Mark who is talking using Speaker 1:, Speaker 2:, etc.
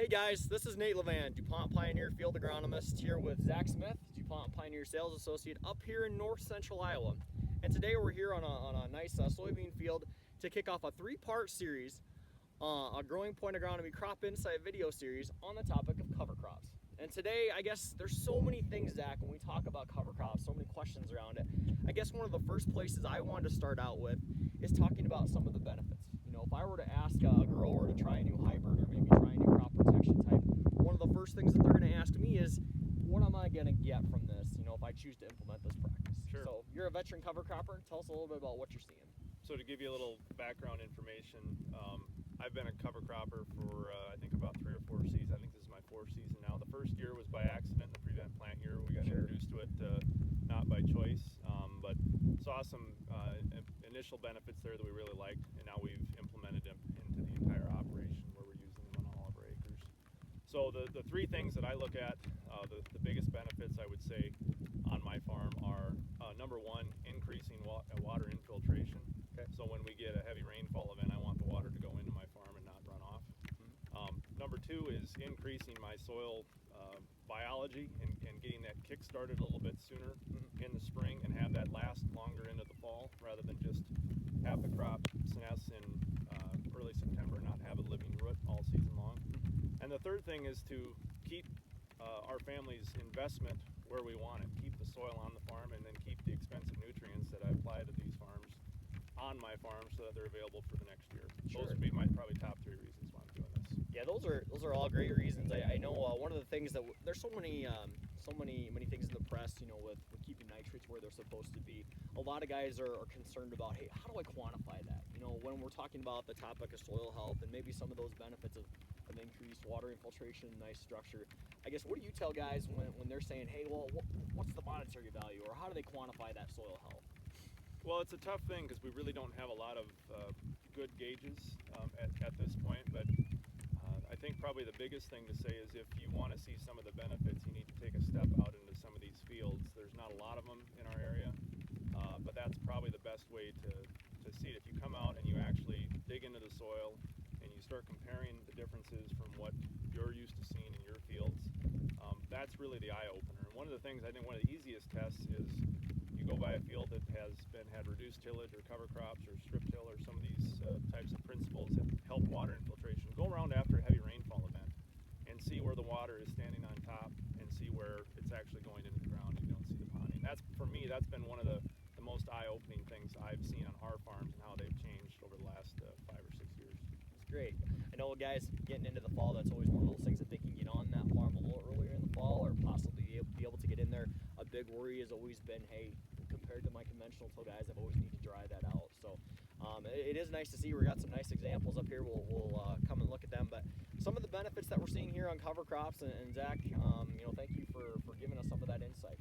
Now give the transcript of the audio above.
Speaker 1: guys, this is Nate Levan, DuPont Pioneer Field Agronomist, here with Zach Smith, DuPont Pioneer Sales Associate, up here in north central Iowa. And today we're here on a nice soybean field to kick off a three-part series, a Growing Point Agronomy Crop Insight video series on the topic of cover crops. And today, I guess there's so many things, Zach, when we talk about cover crops, so many questions around it. I guess one of the first places I wanted to start out with is talking about some of the benefits. You know, if I were to ask a grower to try a new hybrid or maybe try a new crop protection type, one of the first things that they're going to ask me is, what am I going to get from this, you know, if I choose to implement this practice?
Speaker 2: Sure.
Speaker 1: So you're a veteran cover cropper. Tell us a little bit about what you're seeing.
Speaker 2: So to give you a little background information, I've been a cover cropper for I think about 3 or 4 seasons. I think this is my 4th season now. The first year was by accident, the prevent plant year. We got introduced to it not by choice, but saw some initial benefits there that we really liked, and now we've implemented them into the entire operation where we're using them on all of our acres. So the 3 things that I look at, the biggest benefits I would say on my farm are number 1, increasing water infiltration. Okay. So when we get a heavy rainfall event, I want the water to go into my farm and not run off. Number 2 is increasing my soil biology and getting that kick started a little bit sooner in the spring and have that last longer into the fall rather than just have the crop senesce in early September and not have a living root all season long. And the third thing is to keep our family's investment where we want it. Keep the soil on the farm and then keep the expensive nutrients that I apply to these farms on my farm so that they're available for the next year.
Speaker 1: Sure.
Speaker 2: Those would be my probably top 3 reasons why I'm doing this.
Speaker 1: Yeah, those are all great reasons. I know one of the things that there's so many things in the press, you know, with keeping nitrates where they're supposed to be. A lot of guys are concerned about, hey, how do I quantify that? You know, when we're talking about the topic of soil health and maybe some of those benefits of increased water infiltration and nice structure, I guess what do you tell guys when they're saying, hey, well, what's the monetary value, or how do they quantify that soil health?
Speaker 2: Well, it's a tough thing because we really don't have a lot of good gauges at this point, but I think probably the biggest thing to say is if you want to see some of the benefits, you need to take a step out into some of these fields. There's not a lot of them in our area, but that's probably the best way to see it. If you come out and you actually dig into the soil and you start comparing the differences from what you're used to seeing in your fields, that's really the eye-opener. And one of the things, I think one of the easiest tests is you go by a field that had reduced tillage or cover crops or strip till or some of these types of principles that help water infiltration. Go around after a heavy rainfall event and see where the water is standing on top and see where it's actually going into the ground and you don't see the ponding. That's, for me, that's been one of the most eye-opening things I've seen on our farms and how they've changed over the last 5 or 6 years.
Speaker 1: That's great. I know, guys, getting into the fall, that's always one of those things that they can get on that farm a little earlier in the fall or possibly be able to get in there. A big worry has always been, hey, compared to my conventional till guys, I've always need to dry that out. So it is nice to see. We got some nice examples up here. We'll come and look at them. But some of the benefits that we're seeing here on cover crops, and Zach, you know, thank you for giving us some of that insight.